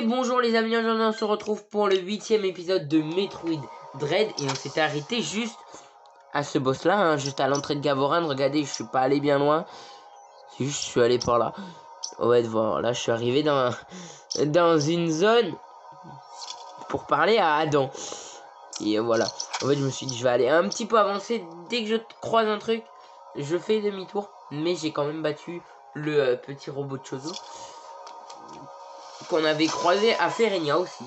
Et bonjour les amis, aujourd'hui on se retrouve pour le 8e épisode de Metroid Dread. Et on s'était arrêté juste à ce boss là, hein, juste à l'entrée de Gavoran. Regardez, je suis pas allé bien loin. C'est juste, je suis allé par là. Ouais, voilà, je suis arrivé dans une zone pour parler à Adam. Et voilà, en fait je me suis dit je vais aller un petit peu avancer. Dès que je croise un truc, je fais demi-tour. Mais j'ai quand même battu le petit robot de Chozo qu'on avait croisé à Ferenia aussi,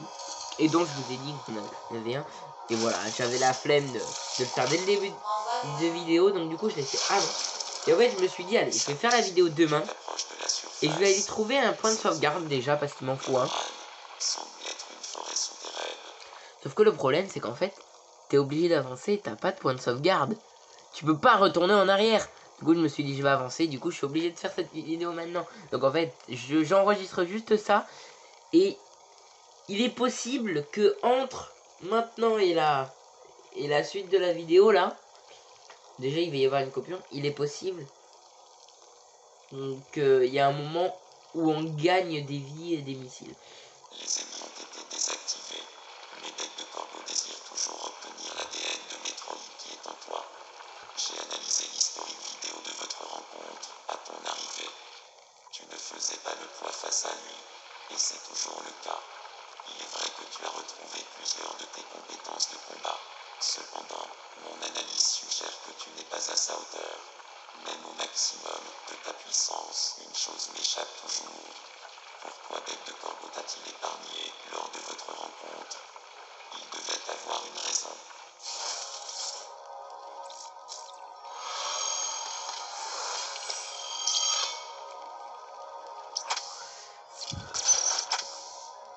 et dont je vous ai dit qu'on en avait un. Et voilà, j'avais la flemme de le faire dès le début de vidéo, donc du coup je l'ai fait avant. Et en fait je me suis dit allez, je vais faire la vidéo demain, et je vais aller trouver un point de sauvegarde déjà, parce qu'il m'en faut un. Sauf que le problème c'est qu'en fait, t'es obligé d'avancer, t'as pas de point de sauvegarde. Tu peux pas retourner en arrière. Du coup je me suis dit je vais avancer, du coup je suis obligé de faire cette vidéo maintenant. Donc en fait, j'enregistre juste ça. Et il est possible que entre maintenant et la suite de la vidéo là, déjà il va y avoir une coupure. Il est possible qu'il y a un moment où on gagne des vies et des missiles. Les ennemis ont été désactivés, mais Bête de Corbeau désire toujours obtenir l'ADN de Metroid qui est en toi. J'ai analysé l'historique vidéo de votre rencontre à ton arrivée. Tu ne faisais pas le poids face à lui, et c'est toujours le cas. Il est vrai que tu as retrouvé plusieurs de tes compétences de combat. Cependant, mon analyse suggère que tu n'es pas à sa hauteur. Même au maximum de ta puissance, une chose m'échappe toujours. Pourquoi Bête de Corbeau t'a-t-il épargné lors de votre rencontre? Il devait avoir une raison.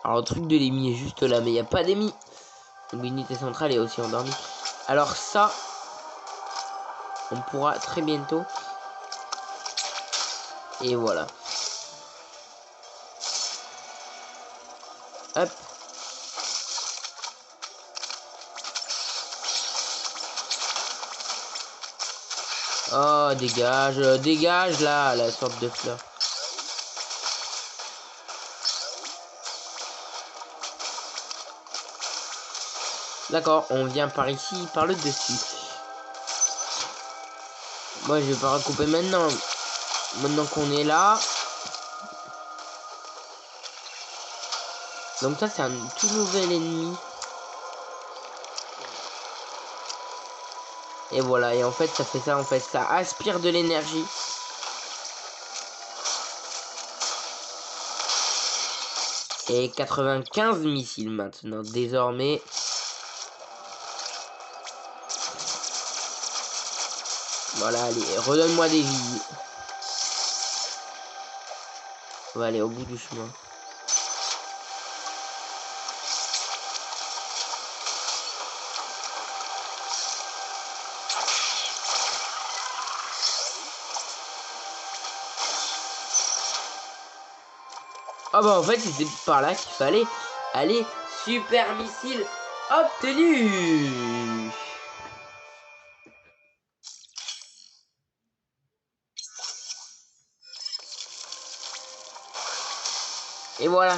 Alors le truc de l'émi est juste là, mais il n'y a pas d'émi. L'unité centrale est aussi endormie. Alors ça, on pourra très bientôt. Et voilà. Hop. Oh, dégage, dégage là, la sorte de fleur. D'accord, on vient par ici, par le dessus. Moi, je vais pas recouper maintenant. Maintenant qu'on est là. Donc ça, c'est un tout nouvel ennemi. Et voilà, et en fait, ça fait ça, en fait, ça aspire de l'énergie. Et 95 missiles maintenant, désormais. Voilà, allez, redonne-moi des vies. On va aller au bout du chemin. Ah bah en fait, c'était par là qu'il fallait aller. Super missile obtenu. Et voilà.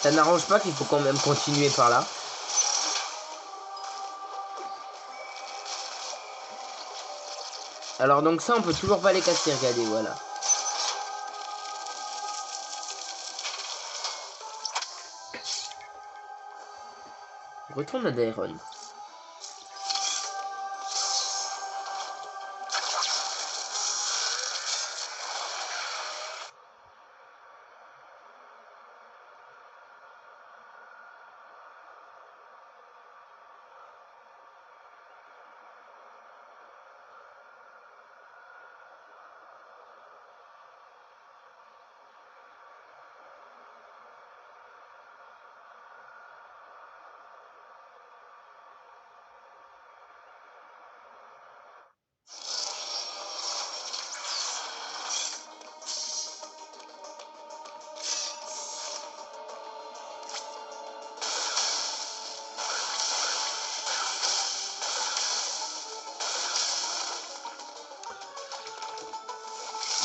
Ça n'arrange pas qu'il faut quand même continuer par là. Alors donc ça, on peut toujours pas les casser, regardez, voilà. Retourne à Daeron.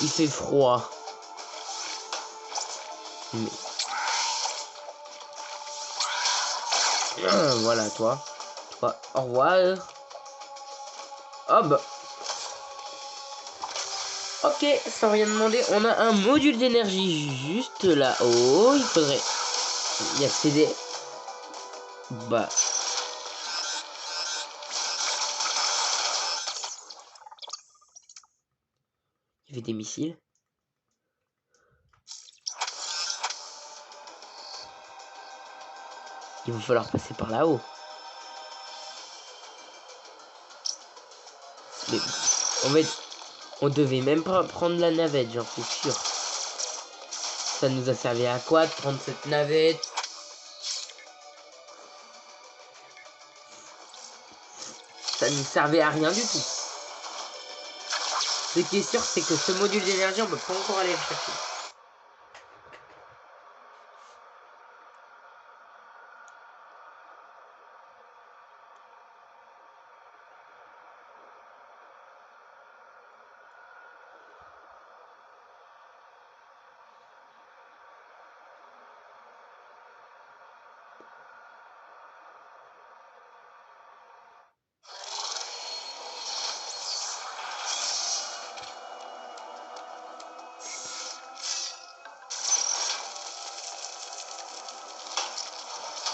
Il fait froid. Mais... voilà, toi. Toi, au revoir. Oh bah. Ok, sans rien demander, on a un module d'énergie juste là-haut. Il faudrait y accéder. Bah. Il fait des missiles. Il va falloir passer par là-haut. Mais en fait, on devait même pas prendre la navette, j'en suis sûr. Ça nous a servi à quoi de prendre cette navette? Ça ne servait à rien du tout. Ce qui est sûr, c'est que ce module d'énergie, on peut pas encore aller le chercher.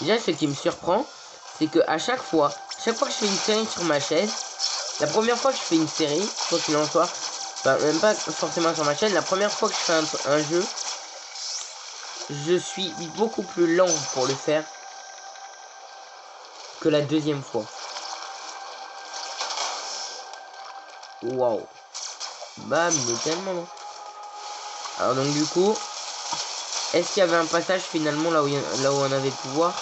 Déjà, ce qui me surprend, c'est que à chaque fois que je fais une série sur ma chaîne, la première fois que je fais une série, quoi qu'il en soit, bah, même pas forcément sur ma chaîne, la première fois que je fais un jeu, je suis beaucoup plus lent pour le faire que la deuxième fois. Waouh. Bam, il est tellement long. Alors donc du coup, est-ce qu'il y avait un passage finalement là où on avait pouvoir?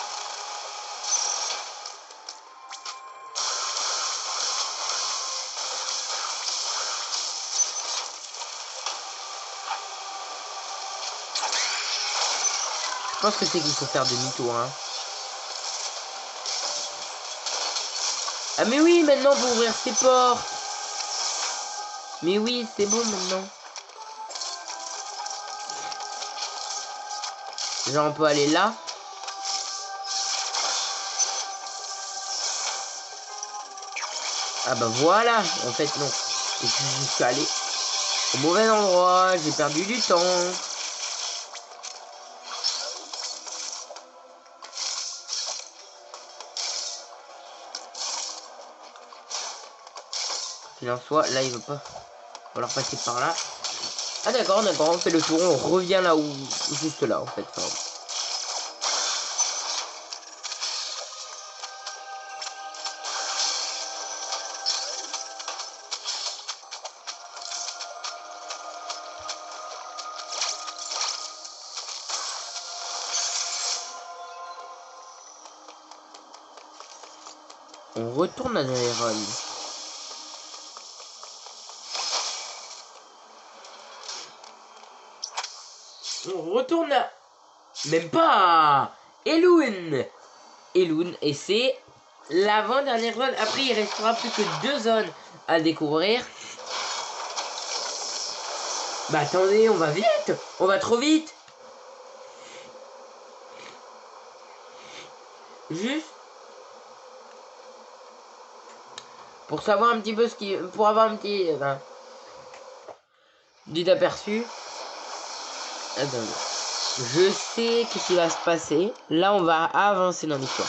Je pense que c'est qu'il faut faire demi-tour, hein. Ah mais oui, maintenant pour ouvrir ces portes. Mais oui, c'est bon maintenant. Genre on peut aller là. Ah bah voilà. En fait non. Je suis allé au mauvais endroit. J'ai perdu du temps. Qu'il en soit, là il veut pas. On va leur passer par là. Ah d'accord, on fait le tour, on revient là où. Juste là en fait. Enfin, on retourne à Daeron. On retourne à... Même pas à Elune. Elune. Et c'est l'avant-dernière zone. Après, il restera plus que 2 zones à découvrir. Bah attendez, on va vite. On va trop vite. Juste pour savoir un petit peu ce qui... Pour avoir un petit... petit aperçu. Attendez. Je sais ce qui va se passer. Là, on va avancer dans l'histoire.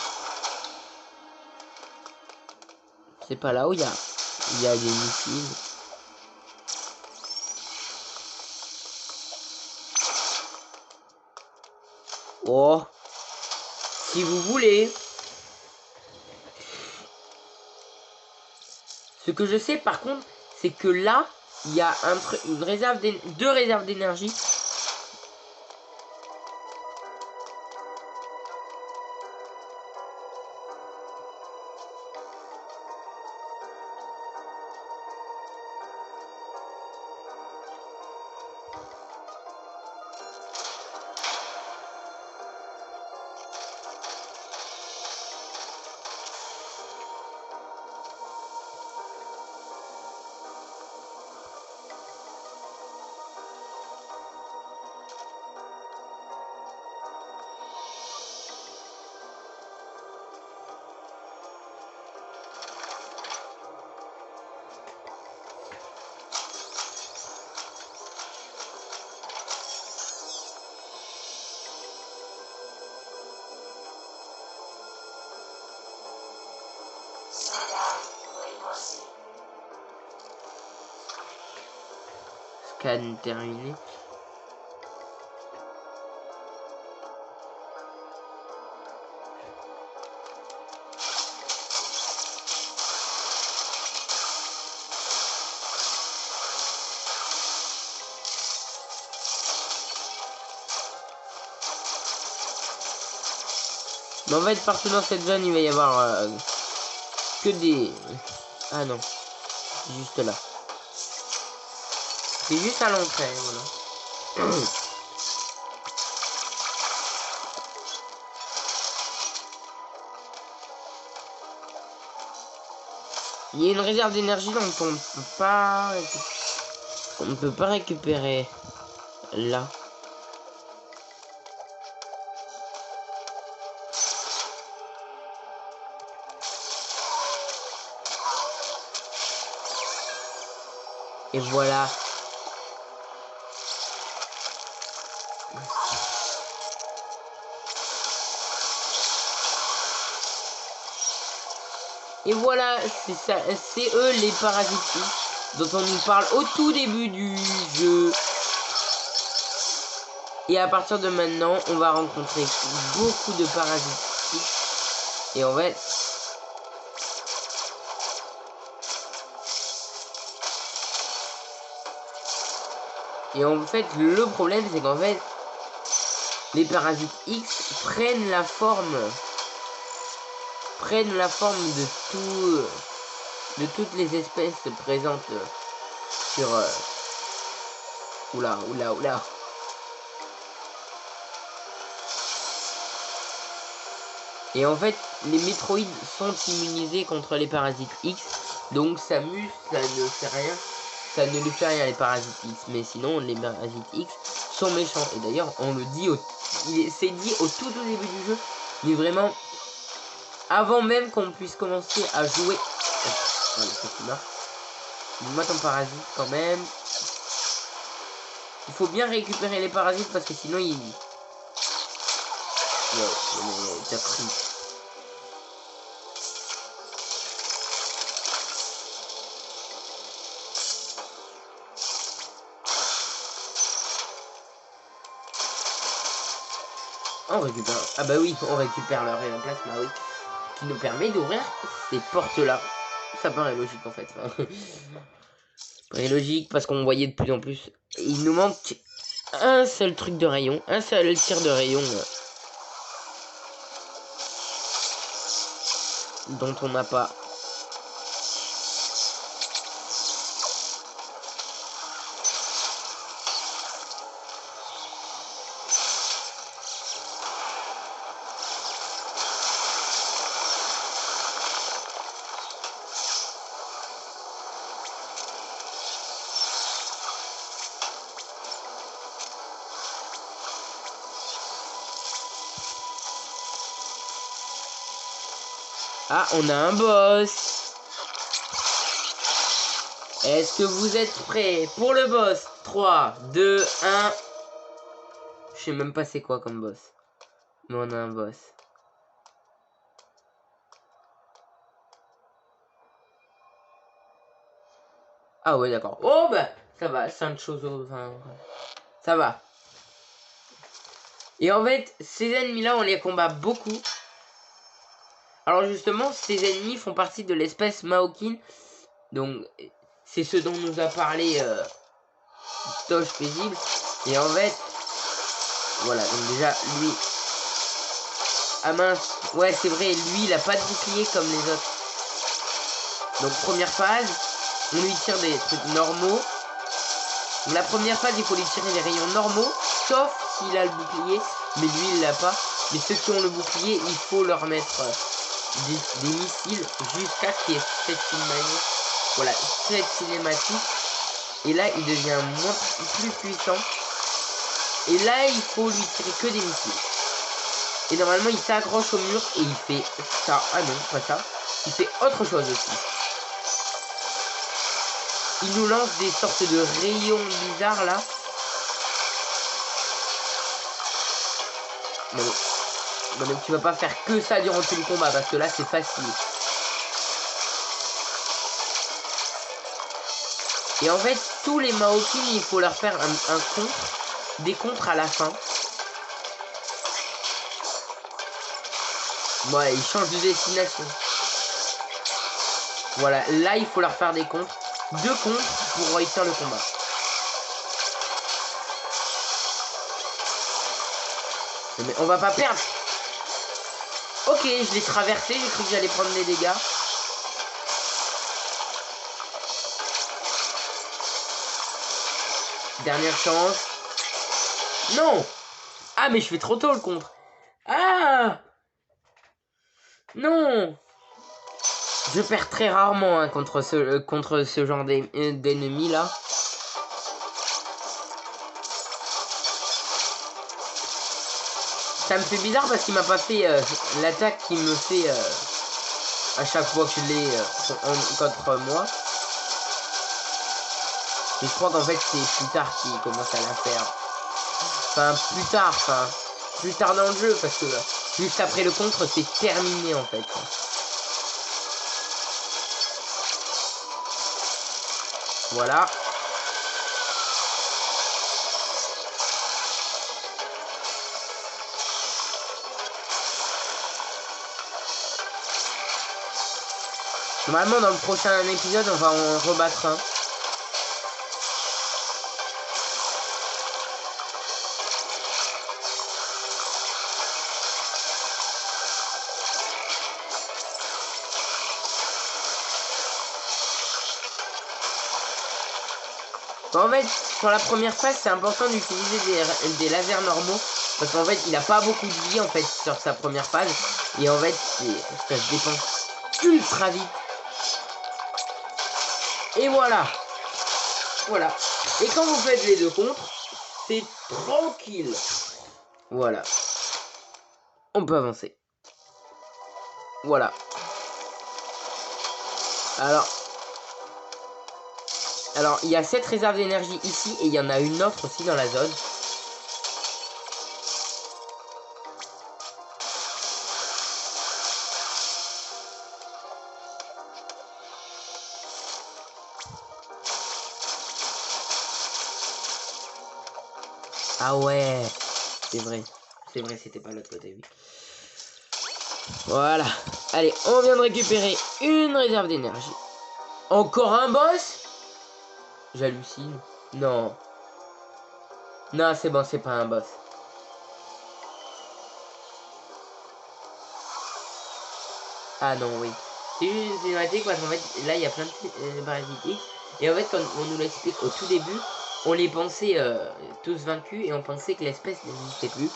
C'est pas là où il y a des missiles. Oh. Si vous voulez. Ce que je sais par contre, c'est que là, il y a une réserve deux réserves d'énergie. Scan terminé. Mais en fait, partout dans cette zone, il va y avoir que des... Ah non, juste là. C'est juste à l'entrée, voilà. Il y a une réserve d'énergie dont on ne peut pas récupérer là. Et voilà. Et voilà, c'est ça, c'est eux les parasites dont on nous parle au tout début du jeu. Et à partir de maintenant, on va rencontrer beaucoup de parasites. Et en fait, le problème, c'est qu'en fait, les parasites X prennent la forme de toutes les espèces présentes sur oula. Et en fait, les métroïdes sont immunisés contre les parasites X, donc Samus, ça ne fait rien. Ça ne lui fait rien les parasites X, mais sinon les parasites X sont méchants. Et d'ailleurs, on le dit c'est dit au tout début du jeu, mais vraiment avant même qu'on puisse commencer à jouer. Voilà, ça qui marche. Dis-moi ton parasite quand même. Il faut bien récupérer les parasites parce que sinon il... Ouais, mais t'as pris. On récupère... Ah bah oui, on récupère leur rayon plasma, oui. Qui nous permet d'ouvrir ces portes-là. Ça paraît logique en fait. Ça paraît logique parce qu'on voyait de plus en plus. Et il nous manque un seul truc de rayon. Un seul tir de rayon. Dont on n'a pas. Ah, on a un boss. Est-ce que vous êtes prêts pour le boss? 3, 2, 1. Je sais même pas c'est quoi comme boss. Mais on a un boss. Ah ouais, d'accord. Oh bah, ça va, 5 choses. Enfin, ça va. Et en fait, ces ennemis-là, on les combat beaucoup. Alors justement, ces ennemis font partie de l'espèce Maokin. Donc, c'est ce dont nous a parlé Tosh Paisible. Et en fait, voilà, donc déjà, lui... Ah mince, ouais, c'est vrai, lui, il a pas de bouclier comme les autres. Donc, première phase, on lui tire des trucs normaux. Donc, la première phase, il faut lui tirer des rayons normaux, sauf s'il a le bouclier. Mais lui, il l'a pas. Mais ceux qui ont le bouclier, il faut leur mettre... des missiles jusqu'à ce qu'il y ait cette cinématique. Voilà, cette cinématique. Et là, il devient plus puissant. Et là, il faut lui tirer que des missiles. Et normalement, il s'accroche au mur et il fait ça. Ah non, pas ça. Il fait autre chose aussi. Il nous lance des sortes de rayons bizarres là. Non mais tu vas pas faire que ça durant tout le combat parce que là c'est facile. Et en fait, tous les Maokin, il faut leur faire un contre, des contres à la fin. Ouais, ils changent de destination. Voilà, là, il faut leur faire des contres. 2 contres pour réussir le combat. Mais on va pas perdre. Ok, je l'ai traversé, j'ai cru que j'allais prendre des dégâts. Dernière chance. Non. Ah, mais je fais trop tôt le contre. Ah. Non. Je perds très rarement hein, contre ce genre d'ennemis là. Ça me fait bizarre parce qu'il m'a pas fait l'attaque qu'il me fait à chaque fois que je l'ai contre moi. Et je crois qu'en fait c'est plus tard qu'il commence à la faire. Enfin plus tard dans le jeu parce que juste après le contre c'est terminé en fait. Voilà. Normalement dans le prochain épisode on va en rebattre un. En fait, pour la première phase, c'est important d'utiliser des lasers normaux. Parce qu'en fait, il a pas beaucoup de vie en fait sur sa première phase. Et en fait, ça se dépense ultra vite. Et voilà. Voilà. Et quand vous faites les 2 contres, c'est tranquille. Voilà. On peut avancer. Voilà. Alors, il y a 7 réserves d'énergie ici et il y en a une autre aussi dans la zone. Ah ouais, c'est vrai, c'était pas l'autre côté. Oui. Voilà, allez, on vient de récupérer une réserve d'énergie. Encore un boss? J'hallucine. Non. Non, c'est bon, c'est pas un boss. Ah non, oui. C'est une cinématique parce qu'en fait, là, il y a plein de parasites. Et en fait, quand on nous l'explique au tout début, on les pensait tous vaincus et on pensait que l'espèce n'existait plus.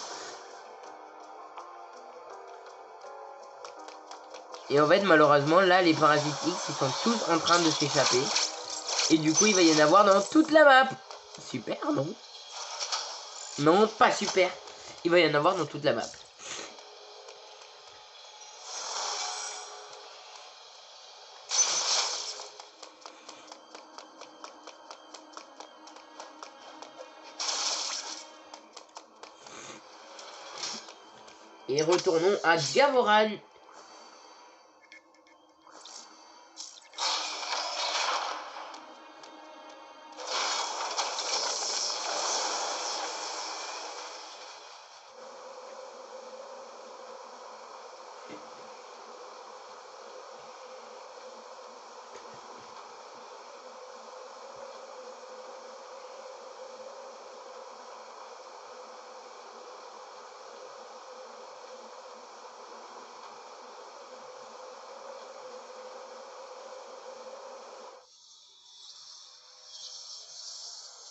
Et en fait, malheureusement, là, les parasites X, ils sont tous en train de s'échapper. Et du coup, il va y en avoir dans toute la map. Super, non? Non, pas super. Il va y en avoir dans toute la map. Et retournons à Gavoran.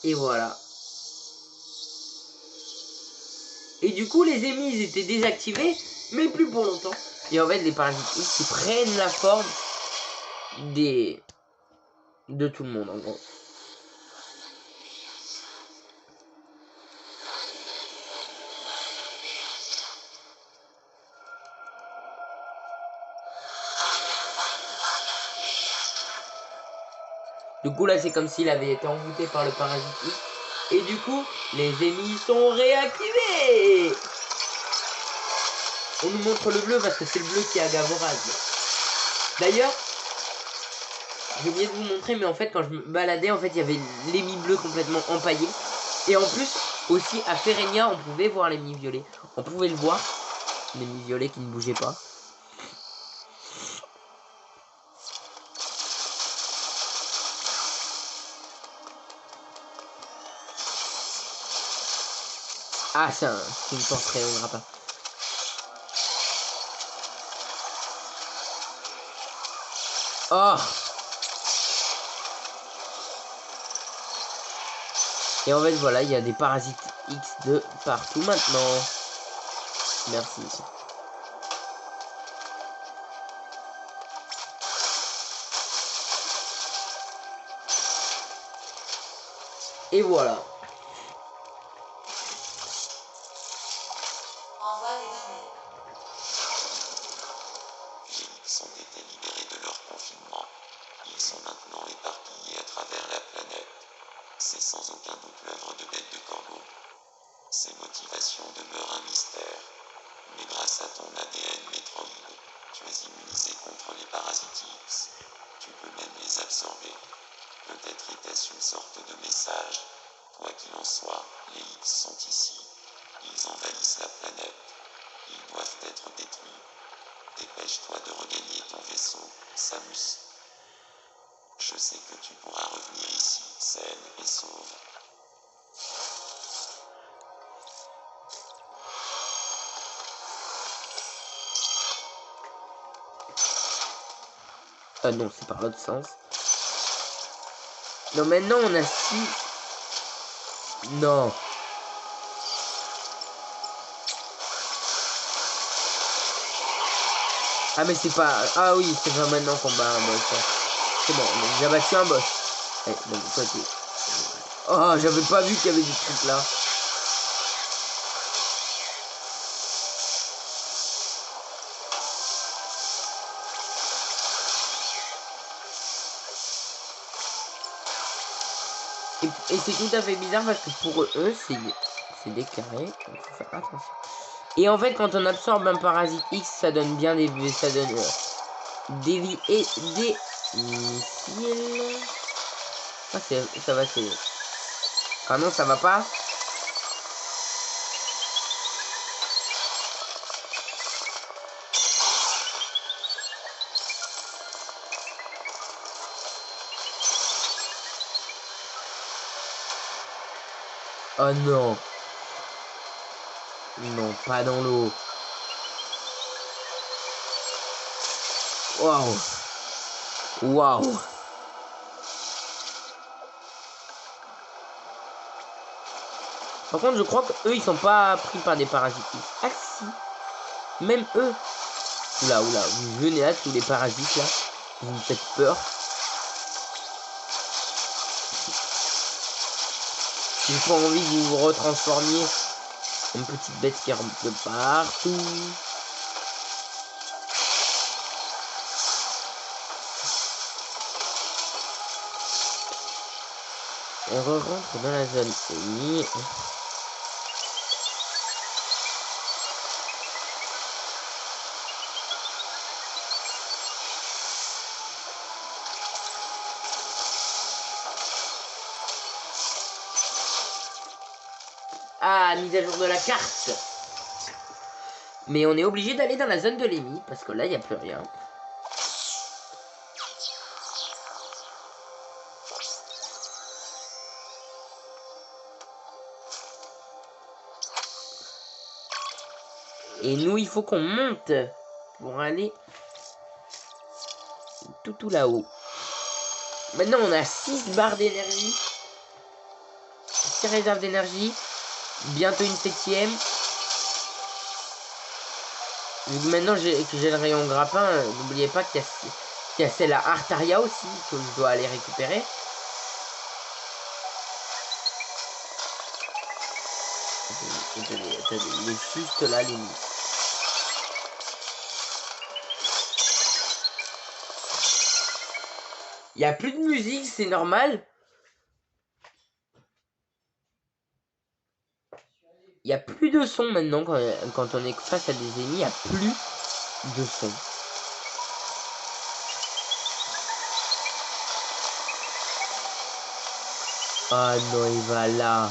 Et voilà. Et du coup, les émis, ils étaient désactivés, mais plus pour longtemps. Et en fait, les parasites X, ils prennent la forme de tout le monde, en gros. Du coup, là, c'est comme s'il avait été envoûté par le parasite X. Et du coup, les émis sont réactivés. On nous montre le bleu parce que c'est le bleu qui est à Gavoran. D'ailleurs, J'ai oublié de vous montrer, mais en fait, quand je me baladais, en fait, il y avait l'émi bleu complètement empaillé. Et en plus, aussi, à Ferenia, on pouvait voir l'émi violet. On pouvait le voir, l'émi violet qui ne bougeait pas. Ah, c'est une portrait, on verra pas. Oh! Et en fait, voilà, il y a des parasites X de partout maintenant. Merci. Et voilà. Les X ont été libérés de leur confinement. Ils sont maintenant éparpillés à travers la planète. C'est sans aucun doute l'œuvre de Bête de Corbeau. Ses motivations demeurent un mystère. Mais grâce à ton ADN Metroid, tu es immunisé contre les parasites X. Tu peux même les absorber. Peut-être était-ce une sorte de message. Quoi qu'il en soit, les X sont ici. Ils envahissent la planète. Ils doivent être détruits. Dépêche-toi de regagner ton vaisseau, Samus. Je sais que tu pourras revenir ici, saine et sauve. Ah non, c'est par l'autre sens. Non, maintenant on a 6. Non. Ah mais c'est pas... Ah oui, c'est pas maintenant qu'on bat un boss. C'est bon, on a déjà battu un boss. Eh, donc, toi, oh, j'avais pas vu qu'il y avait des trucs là. Et c'est tout à fait bizarre parce que pour eux, c'est des carrés. Donc faut faire attention. Et en fait, quand on absorbe un parasite X, ça donne bien des... Ça donne des vies et des missiles. Ah, ça va, c'est... Ah non, ça va pas. Oh non. Non, pas dans l'eau. Waouh. Waouh. Par contre, je crois qu'eux, ils sont pas pris par des parasites. Ah si. Même eux. Oula, oula. Vous venez là, tous les parasites, là. Vous me faites peur. J'ai pas envie que vous vous retransformiez en petite bête qui rampe de partout. On rentre dans la zone ennemie. Ah, mise à jour de la carte. Mais on est obligé d'aller dans la zone de l'ennemi parce que là, il n'y a plus rien. Et nous, il faut qu'on monte pour aller tout là-haut. Maintenant, on a 6 barres d'énergie. 6 réserves d'énergie. Bientôt une 7ème. Vu que maintenant que j'ai le rayon grappin, n'oubliez pas qu'il y a celle à Artaria aussi que je dois aller récupérer. Attendez, il est juste là, limite. Il n'y a plus de musique, c'est normal. Il n'y a plus de son maintenant quand on est face à des ennemis, il n'y a plus de son. Ah non, il va là.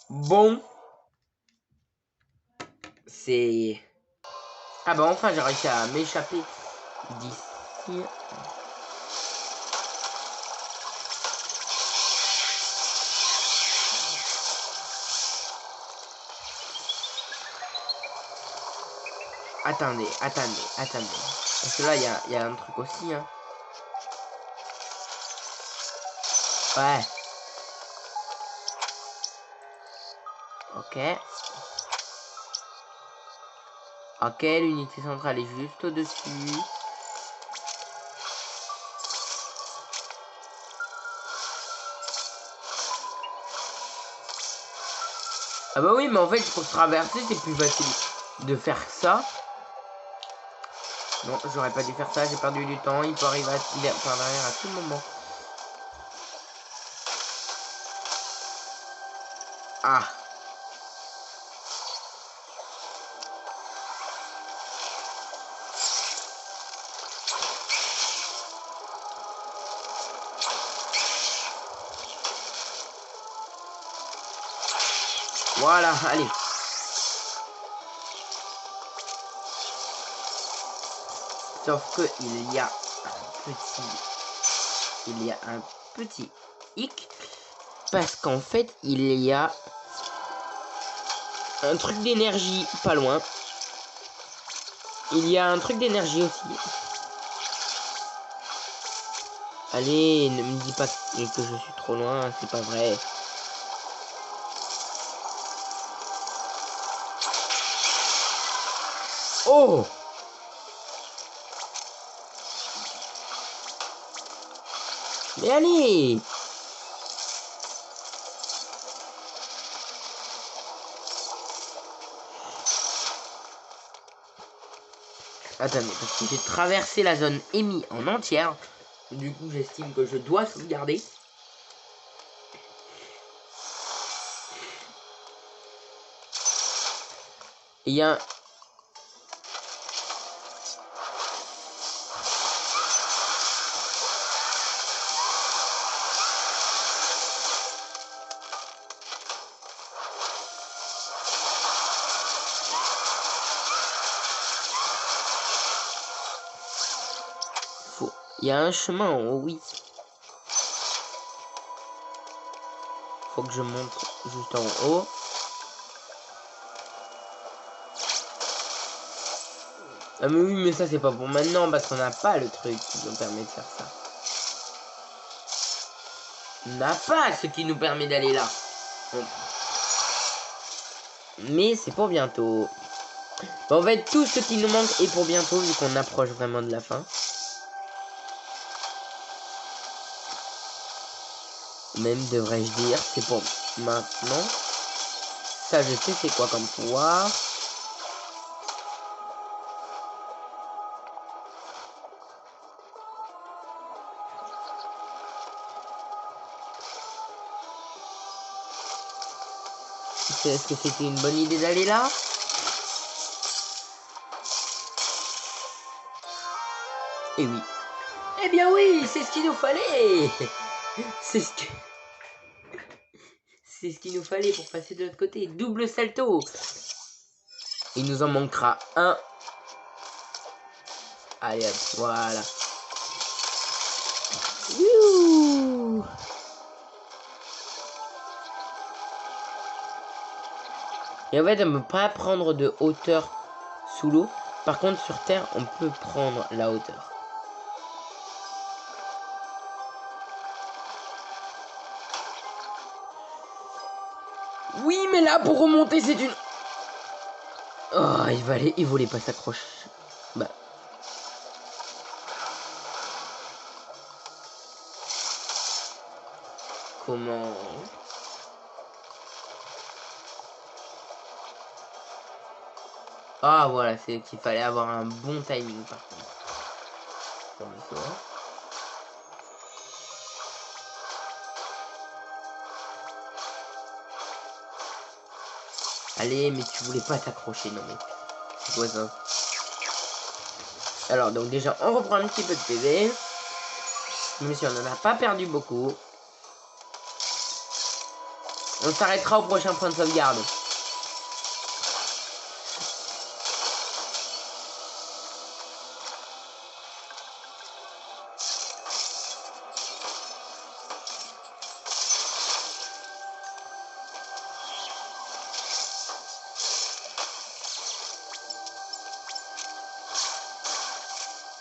Bon. C'est... Ah bah enfin j'ai réussi à m'échapper d'ici. Attendez. Parce que là il y a un truc aussi hein. Ouais. Ok. Ok, l'unité centrale est juste au-dessus. Ah bah oui, mais en fait, pour traverser, c'est plus facile de faire ça. Non, j'aurais pas dû faire ça, j'ai perdu du temps. Il peut arriver par derrière à tout moment. Ah. Voilà, allez. Sauf que il y a un petit hic. Parce qu'en fait, il y a un truc d'énergie pas loin. Il y a un truc d'énergie aussi. Allez, ne me dis pas que je suis trop loin, c'est pas vrai. Oh! Mais allez! Attendez, parce que j'ai traversé la zone émise en entière. Du coup, j'estime que je dois sauvegarder. Il y a un... Il y a un chemin en haut, oui. Faut que je monte juste en haut. Ah mais oui, mais ça c'est pas pour maintenant parce qu'on n'a pas le truc qui nous permet de faire ça. On n'a pas ce qui nous permet d'aller là. Bon. Mais c'est pour bientôt. Bon, en fait, tout ce qui nous manque est pour bientôt vu qu'on approche vraiment de la fin. Même devrais-je dire, c'est pour maintenant. Ça je sais c'est quoi comme pouvoir. Est-ce que c'était une bonne idée d'aller là? Eh oui. Eh bien oui, c'est ce qu'il nous fallait. C'est ce que... C'est ce qu'il nous fallait pour passer de l'autre côté. Double salto. Il nous en manquera un. Allez hop, voilà. Youhou. Et en fait, on ne peut pas prendre de hauteur sous l'eau. Par contre, sur Terre, on peut prendre la hauteur. Oui, mais là, pour remonter, c'est une... Oh, il voulait pas s'accrocher. Bah. Comment... Ah, voilà, c'est qu'il fallait avoir un bon timing, par contre. Comme ça. Allez, mais tu voulais pas t'accrocher, non mais... C'est quoi ça? Alors, donc déjà, on reprend un petit peu de PV. Même si on n'en a pas perdu beaucoup. On s'arrêtera au prochain point de sauvegarde.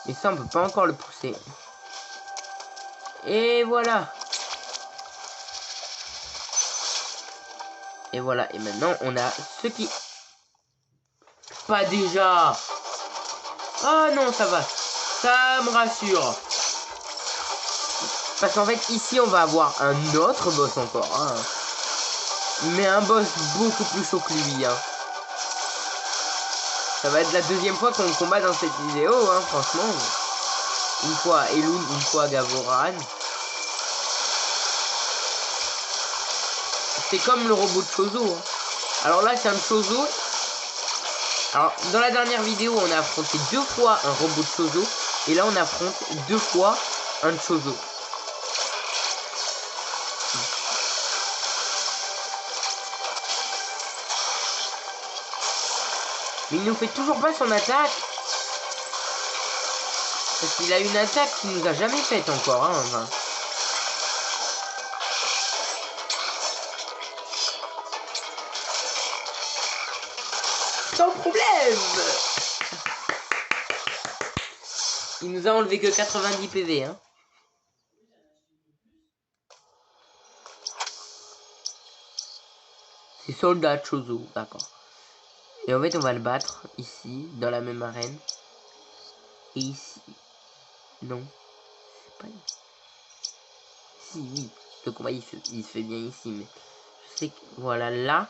Et ça, on peut pas encore le pousser. Et voilà. Et voilà. Et maintenant, on a ce qui... Pas déjà. Ah non, ça va. Ça me rassure. Parce qu'en fait, ici, on va avoir un autre boss encore. Hein. Mais un boss beaucoup plus chaud que lui. Hein. Ça va être la deuxième fois qu'on combat dans cette vidéo, hein, franchement. Une fois Elune, une fois Gavoran. C'est comme le robot de Chozo. Hein. Alors là, c'est un Chozo. Alors, dans la dernière vidéo, on a affronté 2 fois un robot de Chozo. Et là, on affronte 2 fois un Chozo. Mais il nous fait toujours pas son attaque. Parce qu'il a une attaque qu'il nous a jamais faite encore. Hein, enfin. Sans problème. Il nous a enlevé que 90 PV. Hein. C'est soldat Chozo, d'accord. Et en fait, on va le battre ici, dans la même arène. Et ici. Non. C'est pas ici. Si, oui. Le combat, il se fait bien ici, mais... Je sais que... Voilà, là.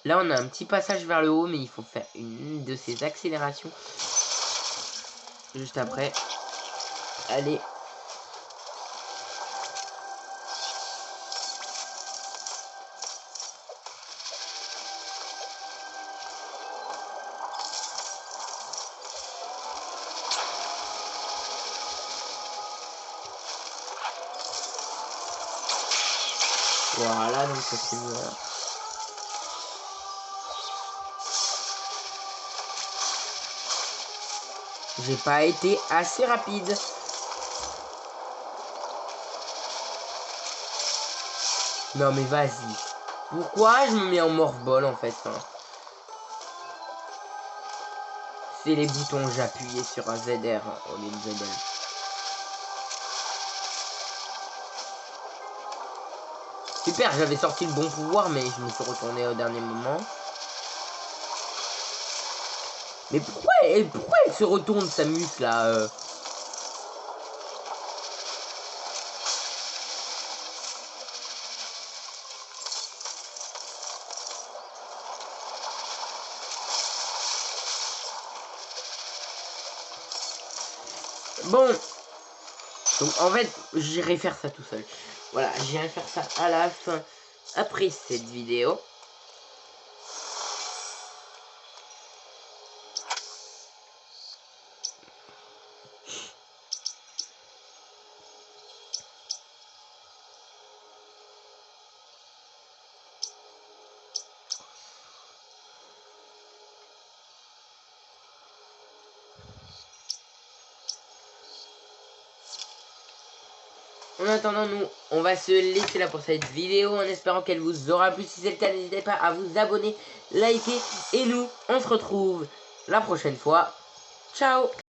Là, on a un petit passage vers le haut, mais il faut faire une de ces accélérations. Juste après. Allez. Voilà, donc ça c'est mieux. J'ai pas été assez rapide. Non mais vas-y. Pourquoi je me mets en morph-ball en fait hein. C'est les boutons, j'appuyais sur un ZR au lieu de ZL. Super, j'avais sorti le bon pouvoir, mais je me suis retourné au dernier moment. Mais pourquoi elle se retourne, Samus, là Bon. Donc, en fait, j'irai faire ça tout seul. Voilà, j'irai faire ça à la fin, après cette vidéo. En attendant, nous, on va se laisser là pour cette vidéo en espérant qu'elle vous aura plu. Si c'est le cas, n'hésitez pas à vous abonner, liker. Et nous, on se retrouve la prochaine fois. Ciao!